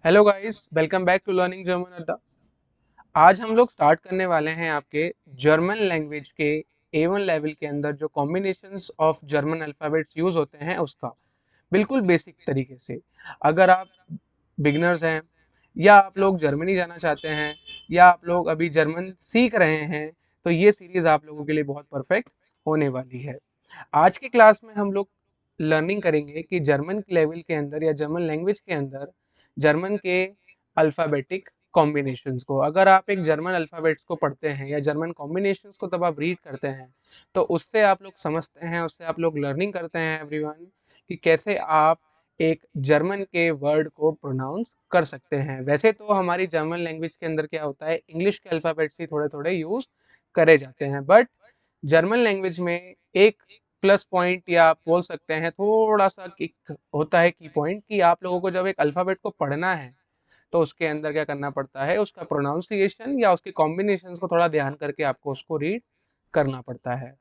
Hello guys, welcome back to learning German Adda. आज हम लोग स्टार्ट करने वाले हैं आपके जर्मन लैंग्वेज के A1 लेवल के अंदर जो combinations of German alphabets use होते हैं उसका बिल्कुल बेसिक तरीके से। अगर आप बिगिनर्स हैं या आप लोग जर्मनी जाना चाहते हैं या आप लोग अभी जर्मन सीख रहे हैं तो ये सीरीज़ आप लोगों के लिए बहुत परफेक्ट होने वाली है। आज की क्लास में हम लोग लर्निंग करेंगे कि जर्मन लेवल के अंदर या जर्मन लैंग्वेज के अंदर जर्मन के अल्फ़ाबेटिक कॉम्बिनेशंस को। अगर आप एक जर्मन अल्फ़ाबेट्स को पढ़ते हैं या जर्मन कॉम्बिनेशंस को तब आप रीड करते हैं तो उससे आप लोग समझते हैं, उससे आप लोग लर्निंग करते हैं एवरीवन कि कैसे आप एक जर्मन के वर्ड को प्रोनाउंस कर सकते हैं। वैसे तो हमारी जर्मन लैंग्वेज के अंदर क्या होता है, इंग्लिश के अल्फ़ाबेट्स ही थोड़े थोड़े यूज़ करे जाते हैं, बट जर्मन लैंग्वेज में एक प्लस पॉइंट या आप बोल सकते हैं थोड़ा सा किक होता है की पॉइंट कि आप लोगों को जब एक अल्फ़ाबेट को पढ़ना है तो उसके अंदर क्या करना पड़ता है, उसका प्रोनाउंसिएशन या उसके कॉम्बिनेशंस को थोड़ा ध्यान करके आपको उसको रीड करना पड़ता है।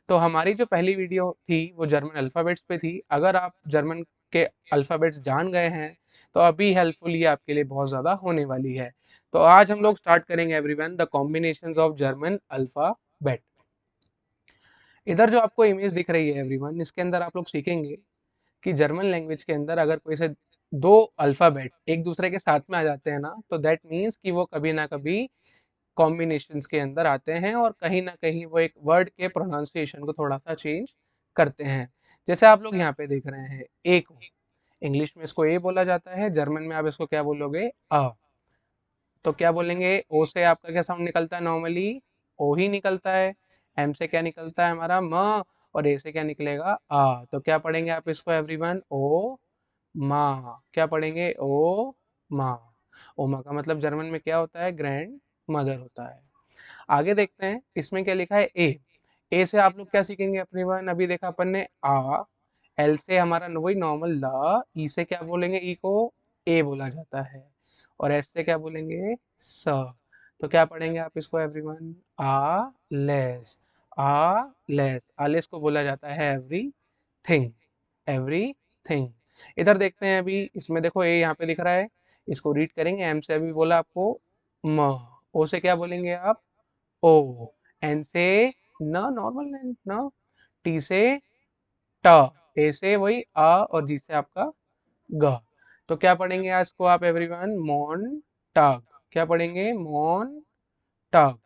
तो हमारी जो पहली वीडियो थी वो जर्मन अल्फ़ाबेट्स पे थी। अगर आप जर्मन के अल्फ़ाबेट्स जान गए हैं तो अभी हेल्पफुल ये आपके लिए बहुत ज़्यादा होने वाली है। तो आज हम लोग स्टार्ट करेंगे everyone the combinations of German alphabet. इधर जो आपको इमेज दिख रही है एवरीवन, इसके अंदर आप लोग सीखेंगे कि जर्मन लैंग्वेज के अंदर अगर कोई से दो अल्फ़ाबेट एक दूसरे के साथ में आ जाते हैं ना तो दैट मीन्स कि वो कभी ना कभी कॉम्बिनेशंस के अंदर आते हैं और कहीं ना कहीं वो एक वर्ड के प्रोनाउंसिएशन को थोड़ा सा चेंज करते हैं। जैसे आप लोग यहाँ पे देख रहे हैं ए को, इंग्लिश में इसको ए बोला जाता है, जर्मन में आप इसको क्या बोलोगे, अ। तो क्या बोलेंगे, ओ से आपका क्या साउंड निकलता है, नॉर्मली ओ ही निकलता है। एम से क्या निकलता है हमारा, म। और ए से क्या निकलेगा, आ। तो क्या पढ़ेंगे आप इसको एवरीवन, ओ माँ। क्या पढ़ेंगे, ओ माँ। ओ माँ का मतलब जर्मन में क्या होता है, ग्रैंड मदर होता है। आगे देखते हैं इसमें क्या लिखा है, ए। ए से आप लोग क्या सीखेंगे एवरीवन, अभी देखा अपन ने आ। एल से हमारा वही नॉर्मल ला। ई से क्या बोलेंगे, ई को ए बोला जाता है। और एस से क्या बोलेंगे, स। तो क्या पढ़ेंगे आप इसको एवरीवन, आ लेस। आ लेस, आलेस को बोला जाता है एवरी थिंग, एवरी थिंग। इधर देखते हैं, अभी इसमें देखो ए यहाँ पे दिख रहा है, इसको रीड करेंगे। एम से अभी बोला आपको म। ओ से क्या बोलेंगे आप, ओ। एन से न, नॉर्मल न। टी से ट। ए से वही अ। और जी से आपका ग। तो क्या पढ़ेंगे आज को आप एवरीवन, मॉन टाग। क्या पढ़ेंगे, मॉन टाग।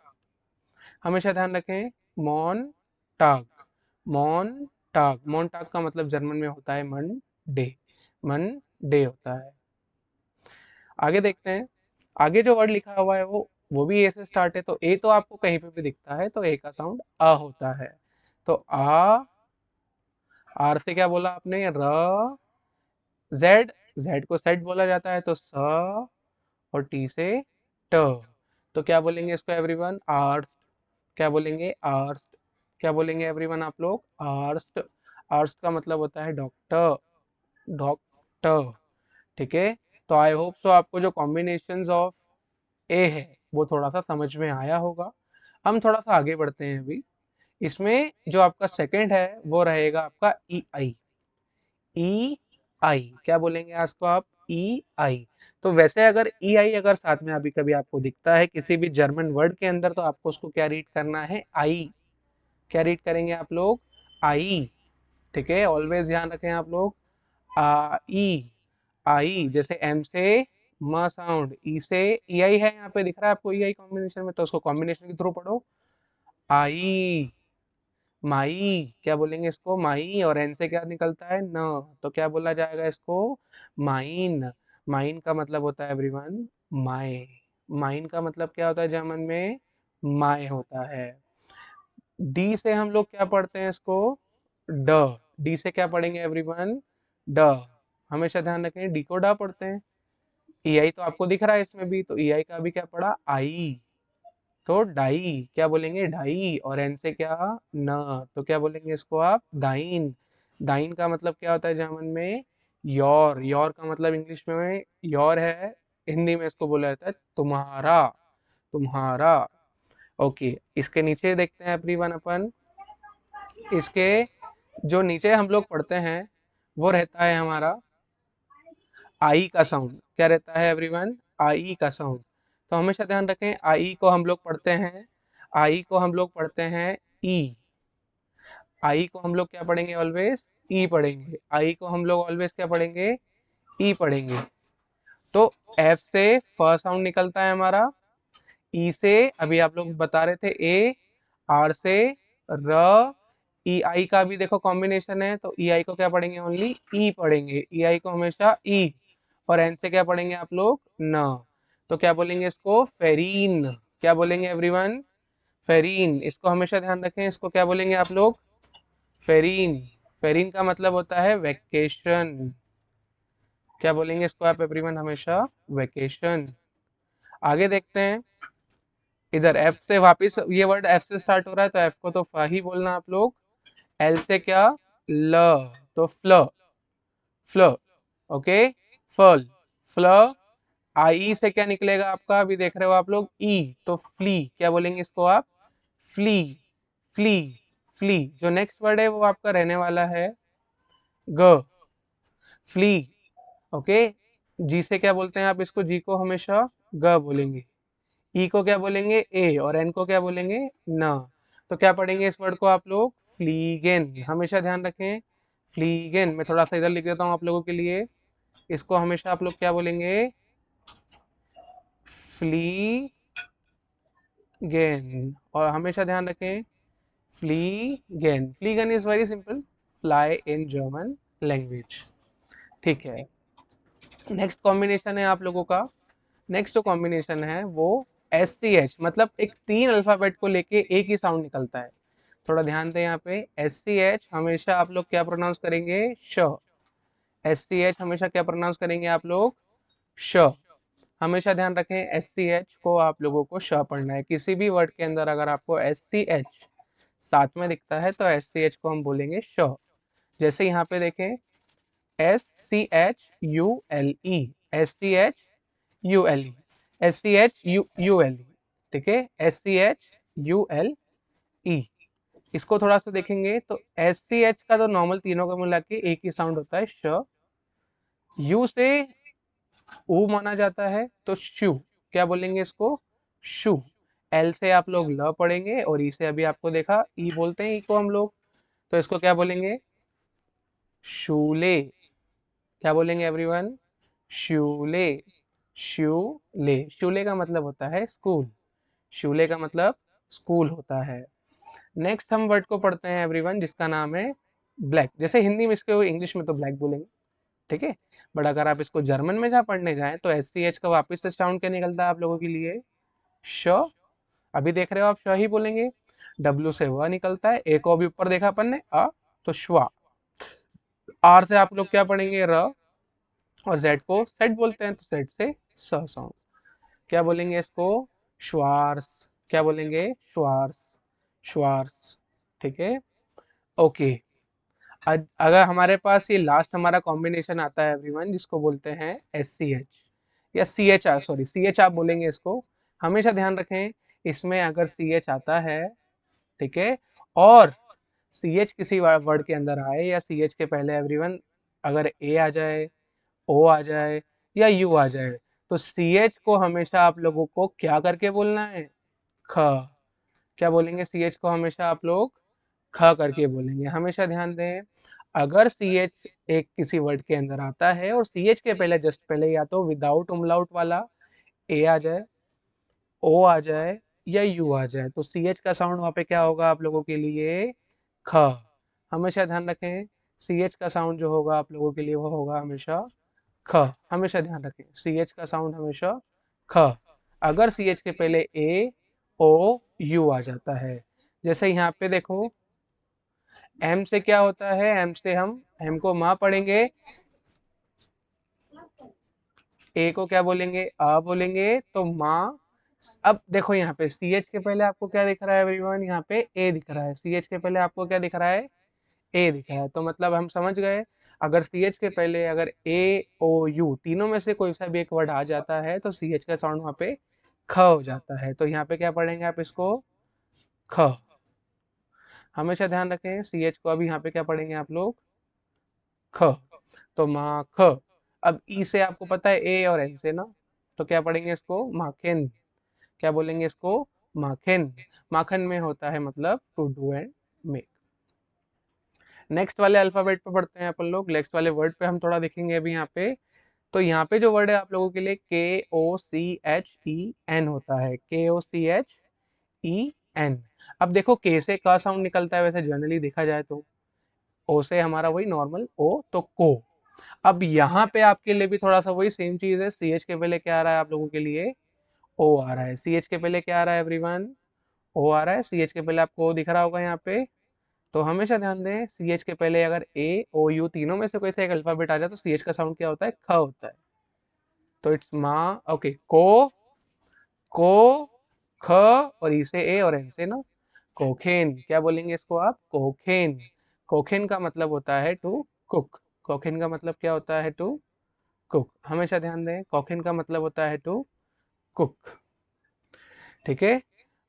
हमेशा ध्यान रखें, मॉन टाग, मॉन टाग। मॉन टाग का मतलब जर्मन में होता है मन डे, मन डे होता है। आगे देखते हैं, आगे जो वर्ड लिखा हुआ है वो भी ए से स्टार्ट है। तो ए तो आपको कहीं पे भी दिखता है तो ए का साउंड अ होता है। तो आ। आर से क्या बोला आपने, र। जेड, जेड को सेड बोला जाता है तो स। और टी से ट। तो क्या बोलेंगे इसको एवरीवन, आर्स्ट। क्या बोलेंगे, आर्स्ट। क्या बोलेंगे एवरीवन आप लोग, आर्स्ट। आर्स्ट का मतलब होता है डॉक्टर, डॉक्टर। ठीक है। तो आई होप सो आपको जो कॉम्बिनेशंस ऑफ ए है वो थोड़ा सा समझ में आया होगा। हम थोड़ा सा आगे बढ़ते हैं अभी। इसमें जो आपका सेकंड है वो रहेगा आपका ई आई। ई आई क्या बोलेंगे आज को आप, ई आई। तो वैसे अगर ई आई अगर साथ में अभी कभी आपको दिखता है किसी भी जर्मन वर्ड के अंदर तो आपको उसको क्या रीड करना है, आई। क्या रीड करेंगे आप लोग, आई। ठीक है, ऑलवेज ध्यान रखें आप लोग, आई। आई जैसे एम से म साउंड, ई से ई आई है, यहाँ पे दिख रहा है आपको ई आई कॉम्बिनेशन में, तो उसको कॉम्बिनेशन के थ्रू पढ़ो, आई। माई, क्या बोलेंगे इसको, माई। और एन से क्या निकलता है, न। तो क्या बोला जाएगा इसको, माइन। माइन का मतलब होता है एवरीवन माए। माइन का मतलब क्या होता है जर्मन में, माए होता है। डी से हम लोग क्या पढ़ते हैं इसको, ड। डी से क्या पढ़ेंगे एवरीवन, ड। हमेशा ध्यान रखें डी को ड पढ़ते हैं। ई आई तो आपको दिख रहा है इसमें भी, तो ई आई का भी क्या पढ़ा, आई। तो डाई, क्या बोलेंगे, ढाई। और एन से क्या, न। तो क्या बोलेंगे इसको आप, दाइन। दाइन का मतलब क्या होता है जर्मन में, योर। योर का मतलब इंग्लिश में योर है, हिंदी में इसको बोला जाता है तुम्हारा, तुम्हारा। ओके, इसके नीचे देखते हैं एवरीवन अपन। इसके जो नीचे हम लोग पढ़ते हैं वो रहता है हमारा आई का साउंड क्या रहता है एवरीवन, आई का साउंड। तो हमेशा ध्यान रखें आई को हम लोग पढ़ते हैं, आई को हम लोग पढ़ते हैं ई, आई को हम लोग क्या पढ़ेंगे ऑलवेज, ई पढ़ेंगे, आई को हम लोग ऑलवेज क्या पढ़ेंगे, ई पढ़ेंगे। तो एफ से फ साउंड निकलता है हमारा, ई से अभी आप लोग बता रहे थे ए, आर से र, ई आई का भी देखो कॉम्बिनेशन है, तो ई आई को क्या पढ़ेंगे, ओनली ई पढ़ेंगे, ई आई को हमेशा ई। और एन से क्या पढ़ेंगे आप लोग, न। तो क्या बोलेंगे इसको, फेरीन। क्या बोलेंगे एवरीवन, फेरीन। इसको हमेशा ध्यान रखें, इसको क्या बोलेंगे आप लोग, फेरीन। फेरीन का मतलब होता है वेकेशन। क्या बोलेंगे इसको आप एवरीवन, हमेशा वेकेशन। आगे देखते हैं, इधर एफ से वापिस ये वर्ड एफ से स्टार्ट हो रहा है, तो एफ को तो फ ही बोलना आप लोग। एल से क्या, ल, तो फ्ल, फ्ल, ओके, फल, फ्ल। आई से क्या निकलेगा आपका, अभी देख रहे हो आप लोग, ई, तो फ्ली। क्या बोलेंगे इसको आप, फ्ली, फ्ली, फ्ली। जो नेक्स्ट वर्ड है वो आपका रहने वाला है ग, फ्ली, ओके। जी से क्या बोलते हैं आप इसको, जी को हमेशा ग बोलेंगे, ई को क्या बोलेंगे ए, और एन को क्या बोलेंगे न। तो क्या पढ़ेंगे इस वर्ड को आप लोग, फ्लीगेन। हमेशा ध्यान रखें, फ्लीगेन। मैं थोड़ा सा इधर लिख देता हूँ आप लोगों के लिए, इसको हमेशा आप लोग क्या बोलेंगे, फ्लीगेन। और हमेशा ध्यान रखें, फ्लीगेन, फ्लीगेन is very simple, fly in German language. ठीक है, नेक्स्ट कॉम्बिनेशन है आप लोगों का, नेक्स्ट जो कॉम्बिनेशन है वो एस सी एच, मतलब एक तीन अल्फाबेट को लेके एक ही साउंड निकलता है। थोड़ा ध्यान दें यहाँ पे, एस सी एच हमेशा आप लोग क्या प्रोनाउंस करेंगे, श। एस सी एच हमेशा क्या प्रोनाउंस करेंगे आप लोग, श। हमेशा ध्यान रखें एस सी एच को आप लोगों को श पढ़ना है। किसी भी वर्ड के अंदर अगर आपको एस सी एच साथ में दिखता है तो एस सी एच को हम बोलेंगे श। जैसे यहाँ पे देखें, S C H U L E, S C H U L E, S C H U U L E, ठीक है, S C H U L E. इसको थोड़ा सा देखेंगे तो एस सी एच का तो नॉर्मल तीनों को मिला के एक ही साउंड होता है श। यू से ऊ माना जाता है तो शू। क्या बोलेंगे इसको, शू। एल से आप लोग ल पढ़ेंगे, और ई से अभी आपको देखा ई बोलते हैं, ई को हम लोग, तो इसको क्या बोलेंगे, शूले। क्या बोलेंगे एवरीवन, शूले, शूले। शूले का मतलब होता है स्कूल, शूले का मतलब स्कूल होता है। नेक्स्ट हम वर्ड को पढ़ते हैं एवरीवन, जिसका नाम है ब्लैक। जैसे हिंदी में इसको इंग्लिश में तो ब्लैक बोलेंगे, ठीक है, बट अगर आप इसको जर्मन में जहाँ पढ़ने जाएं तो एस सी एच का वापिस से साउंड क्या निकलता है आप लोगों के लिए, श। अभी देख रहे हो आप श ही बोलेंगे। डब्ल्यू से व निकलता है, ए को अभी ऊपर देखा अपन ने, अ, तो श्वा। आर से आप लोग क्या पढ़ेंगे, र, और जेड को सेट बोलते हैं तो सेट से स साउंड। क्या बोलेंगे इसको, श्वार्स। क्या बोलेंगे, श्वार्स, श्वार्स, ठीक है, ओके। अगर हमारे पास ये लास्ट हमारा कॉम्बिनेशन आता है एवरीवन, जिसको बोलते हैं एस सी एच या C H R, sorry C H आप बोलेंगे इसको। हमेशा ध्यान रखें, इसमें अगर सी एच आता है, ठीक है, और सी एच किसी वर्ड के अंदर आए, या सी एच के पहले एवरीवन अगर ए आ जाए, ओ आ जाए, या यू आ जाए, तो सी एच को हमेशा आप लोगों को क्या करके बोलना है, ख। क्या बोलेंगे, सी एच को हमेशा आप लोग ख करके बोलेंगे। हमेशा ध्यान दें, अगर सी एच एक किसी वर्ड के अंदर आता है और सी एच के पहले जस्ट पहले या तो विदाउट उमलाउट वाला ए आ जाए, ओ आ जाए, या यू आ जाए, तो सी एच का साउंड वहाँ पे क्या होगा आप लोगों के लिए, ख। हमेशा ध्यान रखें, सी एच का साउंड जो होगा आप लोगों के लिए वो होगा हमेशा ख। हमेशा ध्यान रखें, सी एच का साउंड हमेशा ख। अगर सी एच के पहले ए, ओ, यू आ जाता है, जैसे यहाँ पे देखो, एम से क्या होता है, एम से हम एम को माँ पढ़ेंगे, ए को क्या बोलेंगे, अ बोलेंगे, तो माँ। अब देखो यहाँ पे सी एच के पहले आपको क्या दिख रहा है एवरीवन, यहाँ पे ए दिख रहा है, सी एच के पहले आपको क्या दिख रहा है, ए दिख रहा है, तो मतलब हम समझ गए, अगर सी एच के पहले अगर ए, ओ, यू तीनों में से कोई सा भी एक वर्ड आ जाता है तो सी एच का साउंड वहाँ पे ख हो जाता है। तो यहाँ पे क्या पढ़ेंगे आप इसको, ख। हमेशा ध्यान रखें सी एच को, अभी यहाँ पे क्या पढ़ेंगे आप लोग, ख। तो माँ ख। अब ई से आपको पता है ए और एन से ना, तो क्या पढ़ेंगे इसको माखन। क्या बोलेंगे इसको माखन। माखन में होता है मतलब to do and make. Next वाले अल्फाबेट पे पढ़ते हैं अपन लोग, नेक्स्ट वाले वर्ड पे हम थोड़ा देखेंगे अभी यहाँ पे। तो यहाँ पे जो वर्ड है आप लोगों के लिए KOCHEN होता है, KOCHEN। अब देखो के से का साउंड निकलता है वैसे जनरली देखा जाए तो, ओ से हमारा वही नॉर्मल ओ, तो को। अब यहाँ पे आपके लिए भी थोड़ा सा वही सेम चीज है, सी एच के पहले क्या आ रहा है आप लोगों के लिए, ओ आ रहा है। सी एच के पहले क्या आ रहा है एवरीवन, ओ आ रहा है। सी एच के पहले आपको O दिख रहा होगा यहाँ पे। तो हमेशा ध्यान दें, सी एच के पहले अगर ए ओ यू तीनों में से कोई सा एक अल्फाबेट आ जाए तो सी एच का साउंड क्या होता है, ख होता है। तो इट्स माँ, ओके, को ख, और ई से ए और एन से ना कोखेन। क्या बोलेंगे इसको आप, कोखेन। कोखेन का मतलब होता है टू कुक। कोखेन का मतलब क्या होता है, टू कुक। हमेशा ध्यान दें, कोखेन का मतलब होता है टू कुक। ठीक है।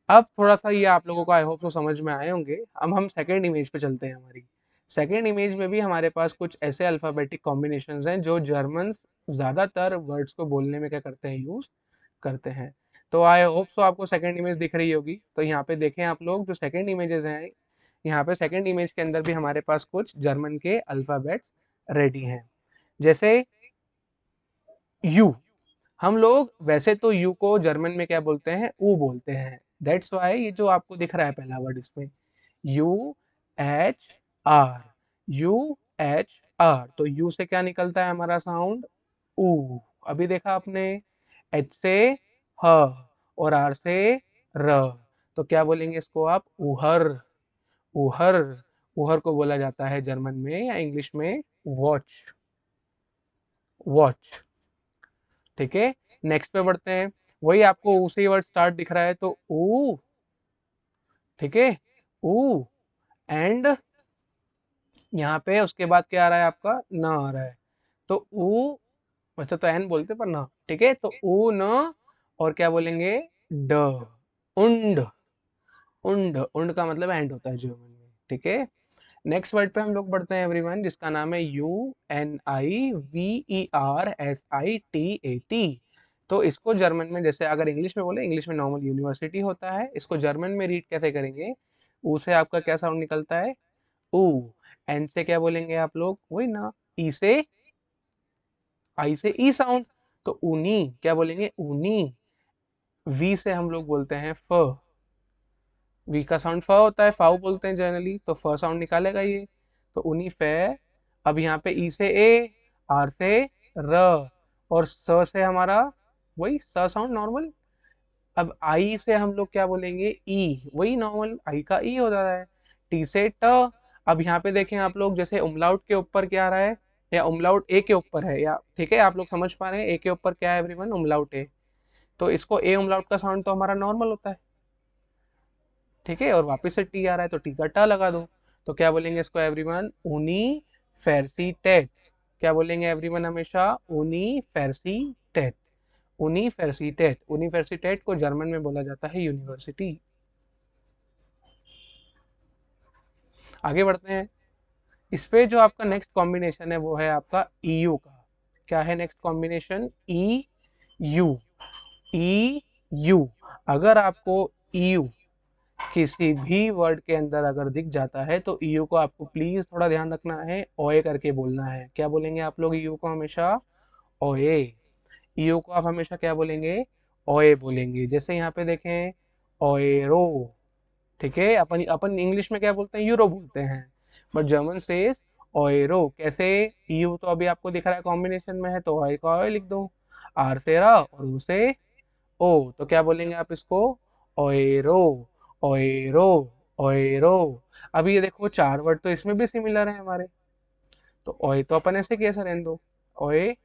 अब थोड़ा सा ये आप लोगों को आई होप तो समझ में आए होंगे। अब हम सेकेंड इमेज पे चलते हैं। हमारी सेकेंड इमेज में भी हमारे पास कुछ ऐसे अल्फाबेटिक कॉम्बिनेशंस हैं जो जर्मन ज़्यादातर वर्ड्स को बोलने में क्या करते हैं, यूज़ करते हैं। तो आई होप तो आपको सेकेंड इमेज दिख रही होगी। तो यहाँ पे देखें आप लोग, जो सेकेंड इमेजेस हैं, यहाँ पे सेकेंड इमेज के अंदर भी हमारे पास कुछ जर्मन के अल्फ़ाबेट्स रेडी हैं। जैसे यू, हम लोग वैसे तो यू को जर्मन में क्या बोलते हैं, ऊ बोलते हैं। दैट्स वाई ये जो आपको दिख रहा है पहला वर्ड इसमें, UHR, UHR, तो यू से क्या निकलता है हमारा साउंड, ऊ। अभी देखा आपने, एच से ह और आर से र, तो क्या बोलेंगे इसको आप, उहर। उहर, उहर को बोला जाता है जर्मन में या इंग्लिश में वॉच, वॉच। ठीक है। नेक्स्ट पे बढ़ते हैं। वही आपको ऊ से वर्ड स्टार्ट दिख रहा है तो ऊ, ठीक है, ऊ। एंड यहाँ पे उसके बाद क्या आ रहा है आपका, न आ रहा है। तो ऊ, वैसे तो एन बोलते पर ना, ठीक है, तो ऊ न, और क्या बोलेंगे, ड, उंड। उंड, उंड का मतलब एंड होता है जर्मन में। ठीक है। नेक्स्ट वर्ड पे हम लोग बढ़ते हैं एवरीवन, जिसका नाम है UNIVERSITAT। तो इसको जर्मन में, जैसे अगर इंग्लिश में बोले, इंग्लिश में नॉर्मल यूनिवर्सिटी होता है, इसको जर्मन में रीड कैसे करेंगे, ऊ से आपका क्या साउंड निकलता है, ऊ। एन से क्या बोलेंगे आप लोग, वही ना, ई से, आई से ई साउंड, तो ऊनी। क्या बोलेंगे, ऊनी। वी से हम लोग बोलते हैं फ, वी का साउंड फ होता है, फाउ बोलते हैं जनरली, तो फ साउंड निकालेगा ये, तो उनी फे। अब यहाँ पे ई से ए, आर से र, और स से हमारा वही स साउंड नॉर्मल। अब आई से हम लोग क्या बोलेंगे, ई, वही नॉर्मल आई का ई हो जाता है। टी से ट। अब यहाँ पे देखें आप लोग, जैसे उमलाउट के ऊपर क्या आ रहा है, या उमलाउट ए के ऊपर है, या ठीक है आप लोग समझ पा रहे हैं, ए के ऊपर क्या है एवरीवन, उमलाउट ए। तो इसको ए उमलाउट का साउंड तो हमारा नॉर्मल होता है, ठीक है, और वापस से टी आ रहा है तो टी का टा लगा दो। तो क्या बोलेंगे इसको एवरीवन, ऊनी फेरसी टेट। क्या बोलेंगे एवरीवन हमेशा, ऊनी फेरसी टेट। ऊनी फेरसी टेट, ऊनी फेरसी टेट को जर्मन में बोला जाता है यूनिवर्सिटी। आगे बढ़ते हैं। इस पे जो आपका नेक्स्ट कॉम्बिनेशन है वो है आपका ईयू का। क्या है next combination, E U. E U, अगर आपको ईयू किसी भी वर्ड के अंदर अगर दिख जाता है तो ईयू को आपको प्लीज थोड़ा ध्यान रखना है, ओए करके बोलना है। क्या बोलेंगे आप लोग ईयू को हमेशा, ओए। ईयू को आप हमेशा क्या बोलेंगे, ओए बोलेंगे। जैसे यहाँ पे देखें, ओएरो, ठीक है, अपन अपन इंग्लिश में क्या बोलते हैं, यूरो बोलते हैं, बट जर्मन सेज ओएरो। कैसे, ईयू तो अभी आपको दिख रहा है कॉम्बिनेशन में है, तो ओए का ओए लिख दो, आर से रा और ऊ से ओ, तो क्या बोलेंगे आप इसको, ओएरो, ओएरो, ओएरो। अभी ये देखो चार वर्ड तो इसमें भी सिमिलर है हमारे, तो ओए तो अपन ऐसे कैसे रहने दो, ओए।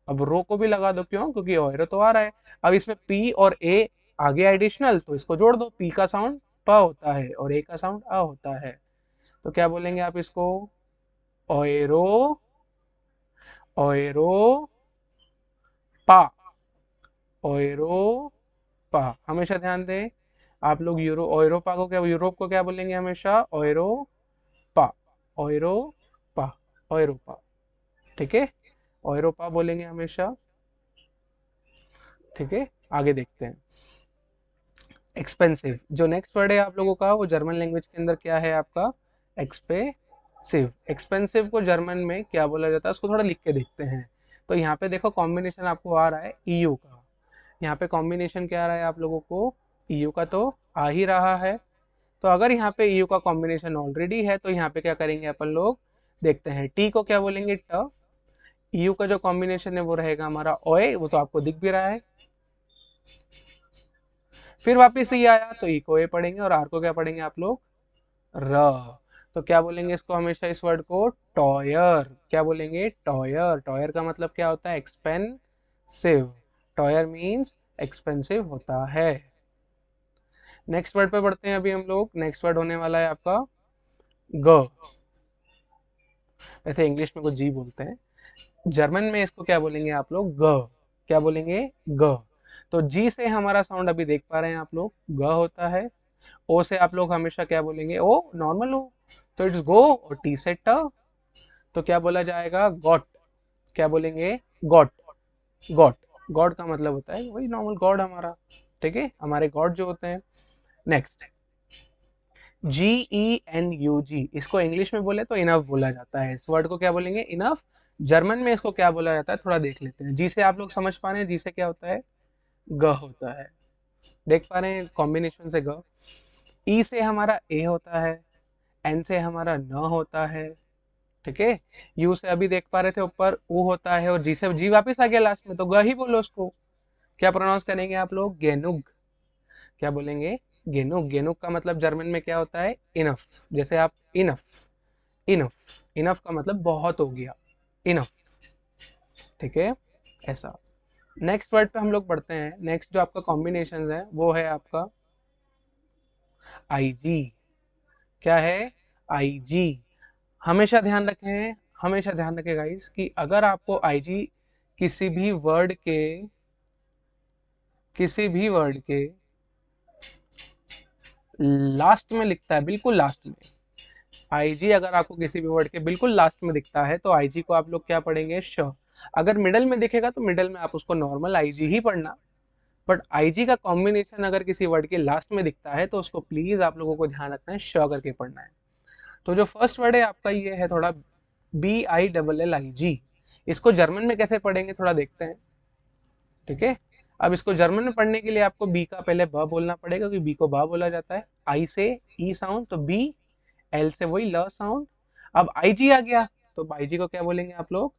अब रो को भी लगा दो, क्यों, क्योंकि ओएरो तो आ रहा है। अब इसमें पी और ए आगे एडिशनल, तो इसको जोड़ दो, पी का साउंड प होता है और ए का साउंड अ होता है। तो क्या बोलेंगे आप इसको, ओएरो, ओएरो पा, ओएरो पा। हमेशा ध्यान दें आप लोग, यूरो ओयूरोपा को क्या, यूरोप को क्या बोलेंगे हमेशा, ओयूरोपा, ओयूरोपा, ओयूरोपा। ठीक है। यूरोपा बोलेंगे हमेशा। ठीक है, आगे देखते हैं। एक्सपेंसिव, जो नेक्स्ट वर्ड है आप लोगों का वो जर्मन लैंग्वेज के अंदर क्या है आपका, एक्सपेंसिव। एक्सपेंसिव को जर्मन में क्या बोला जाता है, उसको थोड़ा लिख के देखते हैं। तो यहाँ पे देखो कॉम्बिनेशन आपको आ रहा है ईयू का। यहाँ पे कॉम्बिनेशन क्या आ रहा है आप लोगों को, ईयू का तो आ ही रहा है। तो अगर यहाँ पे ईयू का कॉम्बिनेशन ऑलरेडी है तो यहाँ पे क्या करेंगे अपन लोग, देखते हैं। टी को क्या बोलेंगे, ट। ईयू का जो कॉम्बिनेशन है वो रहेगा हमारा ओए, वो तो आपको दिख भी रहा है। फिर वापस ई आया तो ई को ए पढ़ेंगे और आर को क्या पढ़ेंगे आप लोग, र। तो क्या बोलेंगे इसको हमेशा, इस वर्ड को टॉयर। क्या बोलेंगे, टॉयर। टॉयर का मतलब क्या होता है, एक्सपेंसिव। टॉयर मीन्स एक्सपेंसिव होता है। नेक्स्ट वर्ड पे बढ़ते हैं अभी हम लोग। नेक्स्ट वर्ड होने वाला है आपका ग। वैसे इंग्लिश में कुछ जी बोलते हैं, जर्मन में इसको क्या बोलेंगे आप लोग, ग। क्या बोलेंगे, ग। तो जी से हमारा साउंड अभी देख पा रहे हैं आप लोग, ग होता है। ओ से आप लोग हमेशा क्या बोलेंगे, ओ नॉर्मल हो, तो इट्स गो। और टी से ट, तो क्या बोला जाएगा, गॉट। क्या बोलेंगे, गॉट। गॉड। गॉड का मतलब होता है वही नॉर्मल गॉड हमारा। ठीक है, हमारे गॉड जो होते हैं। Next, G E N U G, इसको इंग्लिश में बोले तो इनफ बोला जाता है। इस वर्ड को क्या बोलेंगे, इनफ। जर्मन में इसको क्या बोला जाता है, थोड़ा देख लेते हैं। जी से आप लोग समझ पा रहे हैं, जी से क्या होता है, ग होता है। देख पा रहे हैं कॉम्बिनेशन से ग। ई से हमारा ए होता है, एन से हमारा न होता है। ठीक है, यू से अभी देख पा रहे थे ऊपर ऊ होता है, और जी से जी वापस आ गया लास्ट में, तो ग ही बोलो उसको। क्या प्रोनाउंस करेंगे आप लोग, गेनुग। क्या बोलेंगे, गेनुग। गेनुग का मतलब जर्मन में क्या होता है, इनफ। जैसे आप इनफ, इनफ। इनफ का मतलब बहुत हो गया, इनफ। ठीक है, ऐसा। नेक्स्ट वर्ड पे हम लोग बढ़ते हैं। नेक्स्ट जो आपका कॉम्बिनेशन है वो है आपका आईजी। क्या है, आईजी। हमेशा ध्यान रखें, हमेशा ध्यान रखें गाइस, कि अगर आपको आईजी किसी भी वर्ड के, किसी भी वर्ड के लास्ट में लिखता है, बिल्कुल लास्ट में, आईजी अगर आपको किसी भी वर्ड के बिल्कुल लास्ट में दिखता है तो आईजी को आप लोग क्या पढ़ेंगे, श। अगर मिडल में दिखेगा तो मिडल में आप उसको नॉर्मल आईजी ही पढ़ना। बट आईजी का कॉम्बिनेशन अगर किसी वर्ड के लास्ट में दिखता है तो उसको प्लीज आप लोगों को ध्यान रखना है, श करके पढ़ना है। तो जो फर्स्ट वर्ड है आपका ये है थोड़ा BILLIG। इसको जर्मन में कैसे पढ़ेंगे थोड़ा देखते हैं। ठीक है, अब इसको जर्मन में पढ़ने के लिए आपको बी का पहले ब बोलना पड़ेगा, क्योंकि बी को बा बोला जाता है। आई से ई साउंड तो बी, एल से वही ल साउंड। अब आई जी आ गया, तो आई जी को क्या बोलेंगे आप लोग,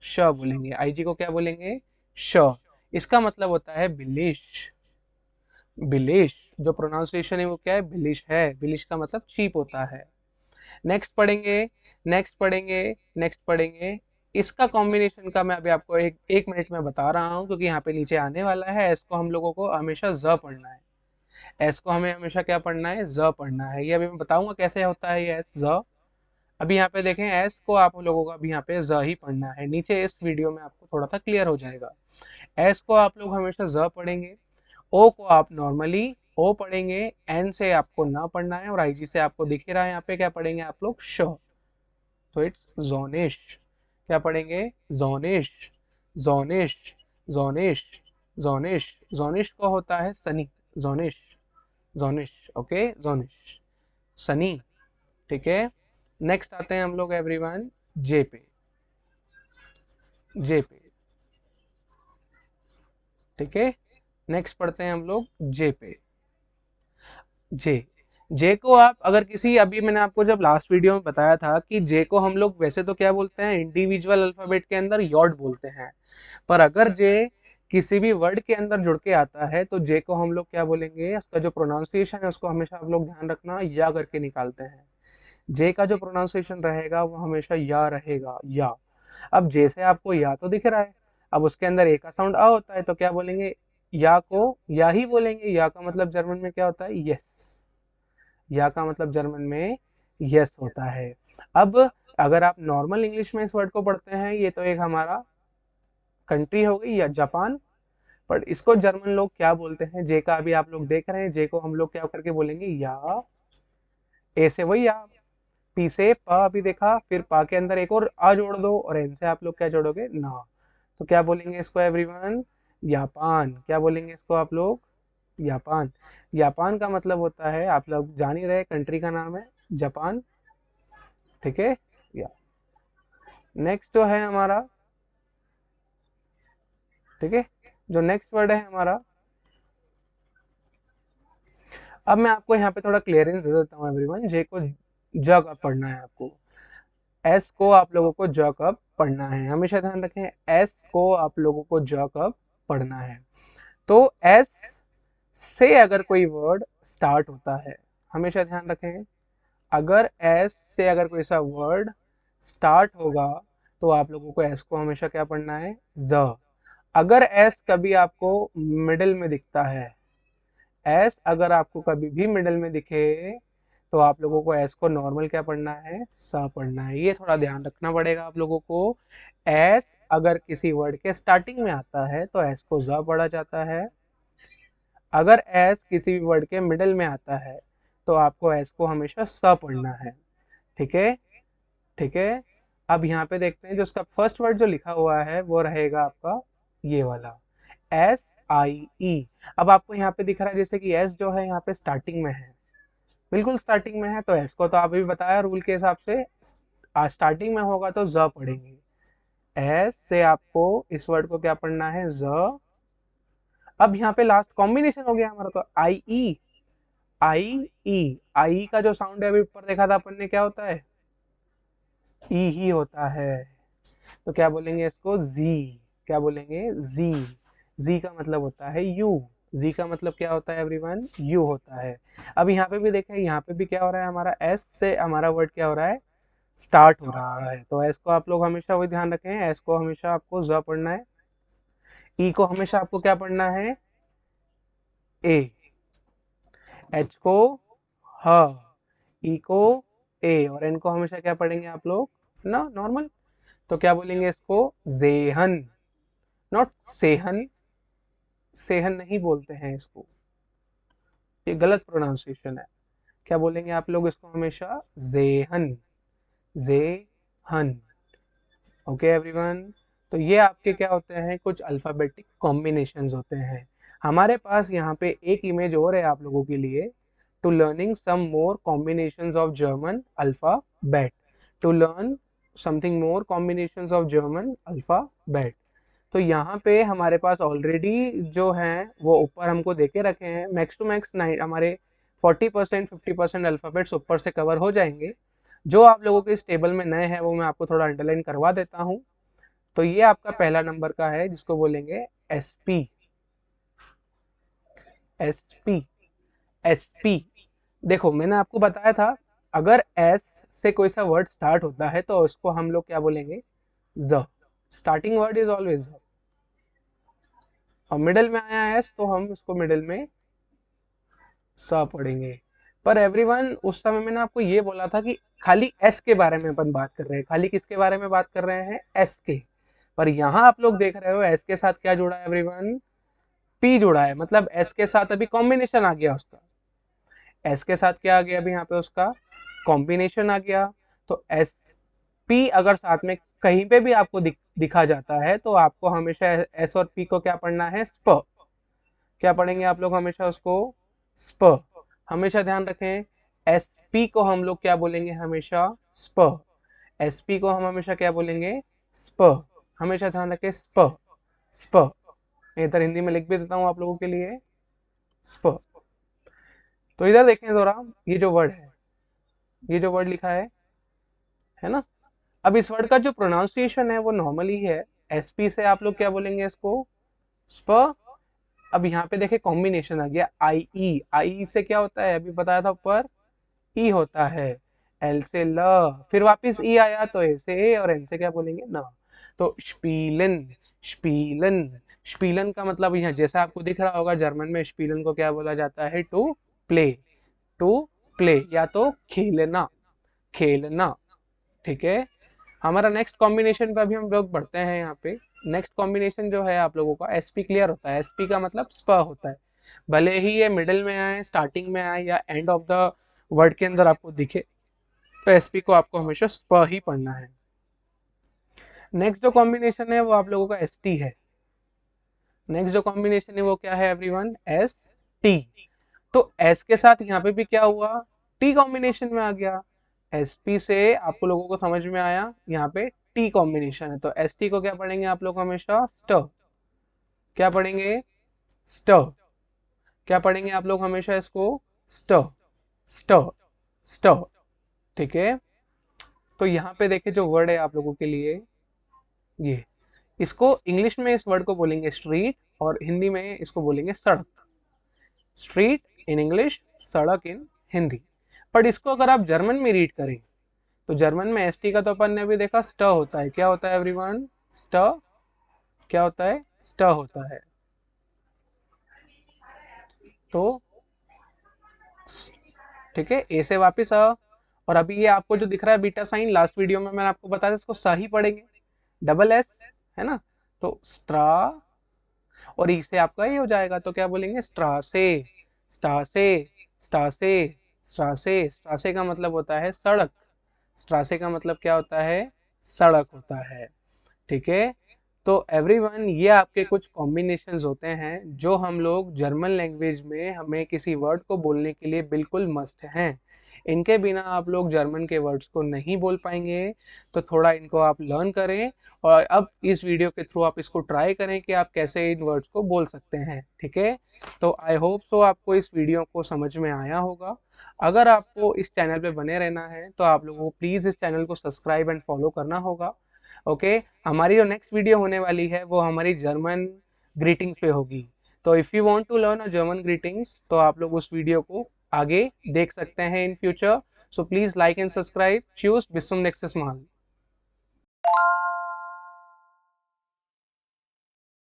श बोलेंगे। आई जी को क्या बोलेंगे, श। इसका मतलब होता है बिलिश। बिलिश, जो प्रोनाउंसिएशन है वो क्या है, बिलिश है। बिलिश का मतलब चीप होता है। नेक्स्ट पढ़ेंगे, नेक्स्ट पढ़ेंगे, नेक्स्ट पढ़ेंगे। इसका कॉम्बिनेशन का मैं अभी आपको एक एक मिनट में बता रहा हूँ, क्योंकि यहाँ पे नीचे आने वाला है। एस को हम लोगों को हमेशा ज पढ़ना है। एस को हमें हमेशा क्या पढ़ना है, ज पढ़ना है। ये अभी मैं बताऊंगा कैसे होता है ये एस ज। अभी यहाँ पे देखें, एस को आप लोगों को अभी यहाँ पे ज ही पढ़ना है। नीचे इस वीडियो में आपको थोड़ा सा क्लियर हो जाएगा। एस को आप लोग हमेशा ज पढ़ेंगे। ओ को आप नॉर्मली ओ पढ़ेंगे। एन से आपको ना पढ़ना है, और आईजी से आपको दिख ही रहा है यहाँ पे क्या पढ़ेंगे आप लोग, श। तो इट्स जोनिश। क्या पढ़ेंगे, जोनिश, जोनिश, जोनिश, जोनिश। जोनिश को होता है सनी, जोनिश, जोनिश। ओके, जोनिश, सनी। ठीक है, नेक्स्ट आते हैं हम लोग एवरीवन जे पे, जे पे। ठीक है, नेक्स्ट पढ़ते हैं हम लोग जे पे। जे, जे को आप अगर किसी, अभी मैंने आपको जब लास्ट वीडियो में बताया था कि जे को हम लोग वैसे तो क्या बोलते हैं, इंडिविजुअल अल्फाबेट के अंदर यॉड बोलते हैं। पर अगर जे किसी भी वर्ड के अंदर जुड़ के आता है तो जे को हम लोग क्या बोलेंगे, उसका जो प्रोनाउंसिएशन है उसको हमेशा आप लोग ध्यान रखना, या करके निकालते हैं। जे का जो प्रोनाउंसिएशन रहेगा वो हमेशा या रहेगा, या। अब जे से आपको या तो दिख रहा है, अब उसके अंदर ए का साउंड आ होता है, तो क्या बोलेंगे, या को या ही बोलेंगे। या का मतलब जर्मन में क्या होता है, यस। या का मतलब जर्मन में यस होता है। अब अगर आप नॉर्मल इंग्लिश में इस वर्ड को पढ़ते हैं, ये तो एक हमारा कंट्री हो गई या जापान, पर इसको जर्मन लोग क्या बोलते हैं, जे का अभी आप लोग देख रहे हैं, जे को हम लोग क्या करके बोलेंगे, या। ए से वही या, पी से प अभी देखा, फिर पा के अंदर एक और आ जोड़ दो और एन से आप लोग क्या जोड़ोगे, ना। तो क्या बोलेंगे इसको एवरीवन, जापान। क्या बोलेंगे इसको आप लोग, जापान। जापान का मतलब होता है, आप लोग जान ही रहे, कंट्री का नाम है जापान, ठीक है। या नेक्स्ट जो है हमारा, ठीक है, जो नेक्स्ट वर्ड है हमारा, अब मैं आपको यहाँ पे थोड़ा क्लियरेंस दे देता हूँ एवरीवन। जे को ज कब पढ़ना है आपको, एस को आप लोगों को ज कब पढ़ना है, हमेशा ध्यान रखें, एस को आप लोगों को ज कब पढ़ना है। तो एस से अगर कोई वर्ड स्टार्ट होता है, हमेशा ध्यान रखें, अगर एस से अगर कोई सा वर्ड स्टार्ट होगा तो आप लोगों को एस को हमेशा क्या पढ़ना है, ज। अगर एस कभी आपको मिडिल में दिखता है, एस अगर आपको कभी भी मिडिल में दिखे तो आप लोगों को एस को नॉर्मल क्या पढ़ना है, सा पढ़ना है। ये थोड़ा ध्यान रखना पड़ेगा आप लोगों को। एस अगर किसी वर्ड के स्टार्टिंग में आता है तो एस को ज पढ़ा जाता है, अगर एस किसी भी वर्ड के मिडिल में आता है तो आपको एस को हमेशा स पढ़ना है, ठीक है, ठीक है। अब यहाँ पे देखते हैं, जो उसका फर्स्ट वर्ड जो लिखा हुआ है वो रहेगा आपका ये वाला, एस आई ई। अब आपको यहाँ पे दिख रहा है जैसे कि एस जो है यहाँ पे स्टार्टिंग में है, बिल्कुल स्टार्टिंग में है, तो एस को तो आप भी बताया रूल के हिसाब से स्टार्टिंग में होगा तो ज पढ़ेंगे। एस से आपको इस वर्ड को क्या पढ़ना है, ज। अब यहाँ पे लास्ट कॉम्बिनेशन हो गया हमारा, तो आई ई, आई ई, आई का जो साउंड है अभी ऊपर देखा था अपन ने, क्या होता है, ई ही होता है। तो क्या बोलेंगे इसको, जी। क्या बोलेंगे, जी। जी का मतलब होता है यू, जी का मतलब क्या होता है एवरीवन, यू होता है। अब यहाँ पे भी देखें, यहाँ पे भी क्या हो रहा है, हमारा एस से हमारा वर्ड क्या हो रहा है, स्टार्ट हो रहा है। तो एस को आप लोग हमेशा वही ध्यान रखें, एस को हमेशा आपको ज पढ़ना है, ई को हमेशा आपको क्या पढ़ना है, ए, एच को ह, ई को ए, और एन को हमेशा क्या पढ़ेंगे आप लोग, ना, नॉर्मल। तो क्या बोलेंगे इसको, जेहन, नॉट सेहन, सेहन नहीं बोलते हैं इसको, ये गलत प्रोनाउंसिएशन है। क्या बोलेंगे आप लोग इसको हमेशा, जेहन, जेहन, ओके एवरीवन। तो ये आपके क्या होते हैं, कुछ अल्फाबेटिक कॉम्बिनेशंस होते हैं। हमारे पास यहाँ पे एक इमेज और है आप लोगों के लिए, to learning some more combinations of German alphabet, to learn something more combinations of German alphabet. तो यहाँ पे हमारे पास ऑलरेडी जो हैं वो ऊपर हमको देके रखे हैं, मैक्स टू मैक्स हमारे 40% 50% अल्फ़ाबेट्स ऊपर से कवर हो जाएंगे। जो आप लोगों के इस टेबल में नए हैं वो मैं आपको थोड़ा अंडरलाइन करवा देता हूँ। तो ये आपका पहला नंबर का है जिसको बोलेंगे S P, S P, S P. देखो मैंने आपको बताया था, अगर एस से कोई सा वर्ड स्टार्ट होता है तो उसको हम लोग क्या बोलेंगे, ज। स्टार्टिंग वर्ड इज ऑलवेज ज, और मिडिल में आया एस तो हम इसको मिडिल में स पढ़ेंगे। पर एवरीवन उस समय मैंने आपको ये बोला था कि खाली एस के बारे में अपन बात कर रहे हैं, खाली किसके बारे में बात कर रहे हैं, एस के। पर यहाँ आप लोग देख रहे हो एस के साथ क्या जुड़ा है एवरीवन, पी जुड़ा है, मतलब एस के साथ अभी कॉम्बिनेशन आ गया उसका, एस के साथ क्या आ गया अभी यहाँ पे उसका कॉम्बिनेशन आ गया। तो एस पी अगर साथ में कहीं पे भी आपको दिखा जाता है तो आपको हमेशा एस और पी को क्या पढ़ना है, स्प। क्या पढ़ेंगे आप लोग हमेशा उसको, स्प। हमेशा ध्यान रखें, एस पी को हम लोग क्या बोलेंगे हमेशा, स्प। एस पी को हम हमेशा क्या बोलेंगे, स्प। हमेशा ध्यान रखें, स्प, स्प। मैं इधर हिंदी में लिख भी देता हूँ आप लोगों के लिए, स्प। तो इधर देखें जरा, ये जो वर्ड है, ये जो वर्ड लिखा है ना। अब इस वर्ड का जो प्रोनाउंसिएशन है वो नॉर्मली है, एसपी से आप लोग क्या बोलेंगे इसको, स्प। अब यहाँ पे देखे कॉम्बिनेशन आ गया, आई ई, आई से क्या होता है अभी बताया था ऊपर, ई होता है, एल से ल, फिर वापस ई आया तो ए से ए, और एन से क्या बोलेंगे, ना। तो स्पीलन, स्पीलन, स्पीलन का मतलब यहाँ जैसा आपको दिख रहा होगा, जर्मन में स्पीलन को क्या बोला जाता है, टू प्ले, टू प्ले, या तो खेलना, खेलना, ठीक है। हमारा नेक्स्ट कॉम्बिनेशन पे अभी हम लोग बढ़ते हैं। यहाँ पे नेक्स्ट कॉम्बिनेशन जो है आप लोगों का, एसपी क्लियर होता है, एसपी का मतलब स्प होता है, भले ही ये मिडिल में आए, स्टार्टिंग में आए, या एंड ऑफ द वर्ड के अंदर आपको दिखे, तो एसपी को आपको हमेशा स्प ही पढ़ना है। नेक्स्ट जो कॉम्बिनेशन है वो आप लोगों का एस टी है। नेक्स्ट जो कॉम्बिनेशन है वो क्या है एवरीवन, एस टी। तो एस के साथ यहाँ पे भी क्या हुआ, टी कॉम्बिनेशन में आ गया। एस पी से आपको लोगों को समझ में आया यहाँ पे टी कॉम्बिनेशन है, तो एस टी को क्या पढ़ेंगे आप लोग हमेशा, स्ट। क्या पढ़ेंगे, स्ट। क्या पढ़ेंगे आप लोग हमेशा इसको, स्ट, स्ट, स्ट। ठीक है, तो यहाँ पे देखिए जो वर्ड है आप लोगों के लिए, ये इसको इंग्लिश में इस वर्ड को बोलेंगे स्ट्रीट, और हिंदी में इसको बोलेंगे सड़क। स्ट्रीट इन इंग्लिश, सड़क इन हिंदी। पर इसको अगर आप जर्मन में रीड करें तो जर्मन में एस टी का तो अपन ने अभी देखा स्ट होता है। क्या होता है एवरीवन, स्ट। क्या होता है, स्ट होता है। तो ठीक है, ए से वापस आओ। और अभी ये आपको जो दिख रहा है बीटा साइन, लास्ट वीडियो में मैंने आपको बताया इसको सही पढ़ेंगे, डबल एस है ना, तो स्ट्रा, और ई से आपका ये हो जाएगा, तो क्या बोलेंगे, स्ट्रासे, स्टासे, स्टासे, स्ट्रासे। स्ट्रासे का मतलब होता है सड़क। स्ट्रासे का मतलब क्या होता है, सड़क होता है। ठीक है, तो एवरीवन ये आपके कुछ कॉम्बिनेशंस होते हैं जो हम लोग जर्मन लैंग्वेज में हमें किसी वर्ड को बोलने के लिए बिल्कुल मस्ट हैं। इनके बिना आप लोग जर्मन के वर्ड्स को नहीं बोल पाएंगे, तो थोड़ा इनको आप लर्न करें, और अब इस वीडियो के थ्रू आप इसको ट्राई करें कि आप कैसे इन वर्ड्स को बोल सकते हैं। ठीक है, तो आई होप सो आपको इस वीडियो को समझ में आया होगा। अगर आपको इस चैनल पे बने रहना है तो आप लोगों को प्लीज़ इस चैनल को सब्सक्राइब एंड फॉलो करना होगा। ओके, हमारी जो नेक्स्ट वीडियो होने वाली है वो हमारी जर्मन ग्रीटिंग्स पे होगी। तो if you want to learn a German greetings तो आप लोग उस वीडियो को आगे देख सकते हैं in future. So please like and subscribe. Choose, bis zum nächstes Mal।